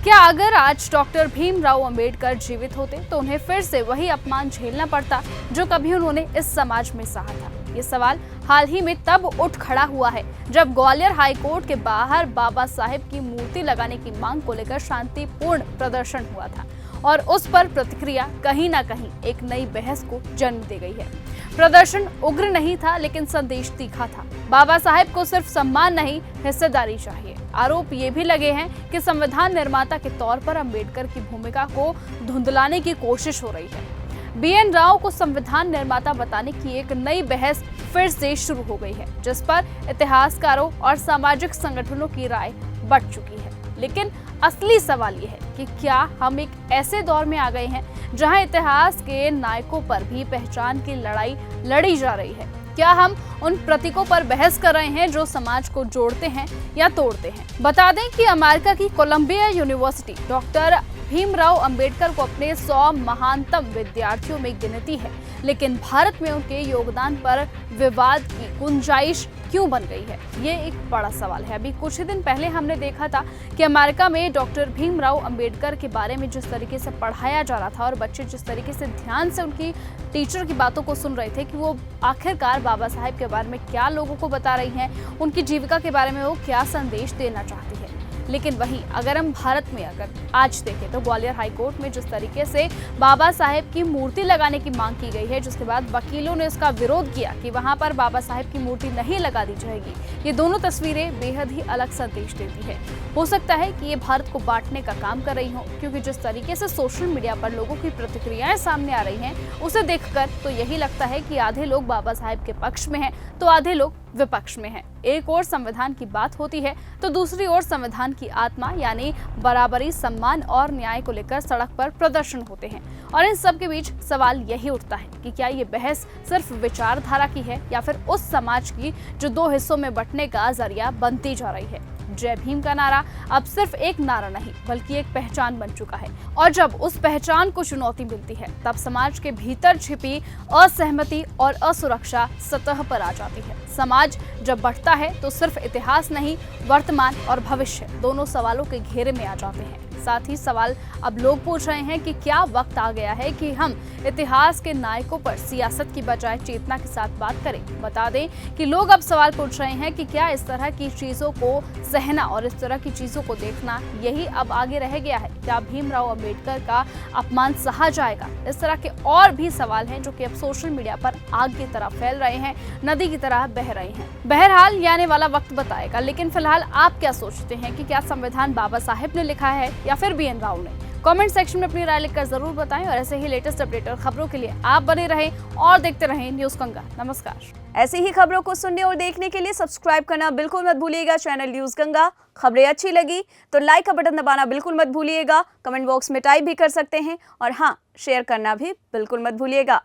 क्या अगर आज डॉक्टर भीमराव अंबेडकर जीवित होते तो उन्हें फिर से वही अपमान झेलना पड़ता जो कभी उन्होंने इस समाज में सहा था? ये सवाल हाल ही में तब उठ खड़ा हुआ है जब ग्वालियर हाई कोर्ट के बाहर बाबा साहेब की मूर्ति लगाने की मांग को लेकर शांतिपूर्ण प्रदर्शन हुआ था और उस पर प्रतिक्रिया कहीं ना कहीं एक नई बहस को जन्म दे गई है। प्रदर्शन उग्र नहीं था लेकिन संदेश तीखा था। बाबा साहेब को सिर्फ सम्मान नहीं, हिस्सेदारी चाहिए। आरोप ये भी लगे हैं कि संविधान निर्माता के तौर पर अंबेडकर की भूमिका को धुंधलाने की कोशिश हो रही है। बीएन राव को संविधान निर्माता बताने की एक नई बहस फिर से शुरू हो गई है, जिस पर इतिहासकारों और सामाजिक संगठनों की राय बढ़ चुकी है। लेकिन असली सवाल ये है कि क्या हम एक ऐसे दौर में आ गए हैं जहां इतिहास के नायकों पर भी पहचान की लड़ाई लड़ी जा रही है? क्या हम उन प्रतीकों पर बहस कर रहे हैं जो समाज को जोड़ते हैं या तोड़ते हैं? बता दें कि अमेरिका की Columbia University doctor Bhimrao Ambedkar को अपने 100 महानतम विद्यार्थियों में गिनती है, लेकिन भारत में उनके योगदान पर विवाद की गुंजाइश क्यों बन गई है, ये एक बड़ा सवाल है। अभी कुछ ही दिन पहले हमने देखा था कि अमेरिका में डॉक्टर भीमराव अंबेडकर के बारे में जिस तरीके से पढ़ाया जा रहा था और बच्चे जिस तरीके से ध्यान से उनकी टीचर की बातों को सुन रहे थे कि वो आखिरकार बाबा साहेब के बारे में क्या लोगों को बता रही हैं, उनकी जीविका के बारे में वो क्या संदेश देना चाहती है। लेकिन वहीं अगर हम भारत में अगर आज देखें तो ग्वालियर हाई कोर्ट में जिस तरीके से बाबा साहेब की मूर्ति लगाने की मांग की गई है, जिसके बाद वकीलों ने इसका विरोध किया कि वहां पर बाबा साहेब की मूर्ति नहीं लगा दी जाएगी, ये दोनों तस्वीरें बेहद ही अलग संदेश देती है। हो सकता है कि ये भारत को बांटने का काम कर रही हो, क्योंकि जिस तरीके से सोशल मीडिया पर लोगों की प्रतिक्रियाएं सामने आ रही हैं, उसे देखकर तो यही लगता है कि आधे लोग बाबा साहेब के पक्ष में हैं तो आधे लोग विपक्ष में हैं। एक ओर संविधान की बात होती है तो दूसरी ओर संविधान की आत्मा यानी बराबरी, सम्मान और न्याय को लेकर सड़क पर प्रदर्शन होते हैं। और इन सब के बीच सवाल यही उठता है कि क्या ये बहस सिर्फ विचारधारा की है या फिर उस समाज की जो दो हिस्सों में बंटने का जरिया बनती जा रही है। जय भीम का नारा अब सिर्फ एक नारा नहीं बल्कि एक पहचान बन चुका है, और जब उस पहचान को चुनौती मिलती है तब समाज के भीतर छिपी असहमति और असुरक्षा सतह पर आ जाती है। समाज जब बढ़ता है तो सिर्फ इतिहास नहीं, वर्तमान और भविष्य दोनों सवालों के घेरे में आ जाते हैं। साथ ही सवाल अब लोग पूछ रहे हैं कि क्या वक्त आ गया है कि हम इतिहास के नायकों पर सियासत की बजाय चेतना के साथ बात करें। बता दें कि लोग अब सवाल पूछ रहे हैं कि क्या इस तरह की चीजों को सहना और इस तरह की चीजों को देखना यही अब आगे रह गया है? क्या भीमराव अंबेडकर का अपमान सहा जाएगा? इस तरह के और भी सवाल हैं जो कि अब सोशल मीडिया पर आग की तरह फैल रहे हैं, नदी की तरह बह रहे हैं। बहरहाल ये आने वाला वक्त बताएगा, लेकिन फिलहाल आप क्या सोचते हैं कि क्या संविधान बाबा साहेब ने लिखा है या फिर बीएन राव ने? कमेंट सेक्शन में अपनी राय लिखकर जरूर बताएं और ऐसे ही लेटेस्ट अपडेट और खबरों के लिए आप बने रहें और देखते रहें न्यूज़ गंगा। नमस्कार। ऐसी ही खबरों को सुनने और देखने के लिए सब्सक्राइब करना बिल्कुल मत भूलिएगा चैनल न्यूज़ गंगा। खबरें अच्छी लगी तो लाइक का बटन दबाना बिल्कुल मत भूलिएगा। कमेंट बॉक्स में टाइप भी कर सकते हैं और हाँ, शेयर करना भी बिल्कुल मत भूलिएगा।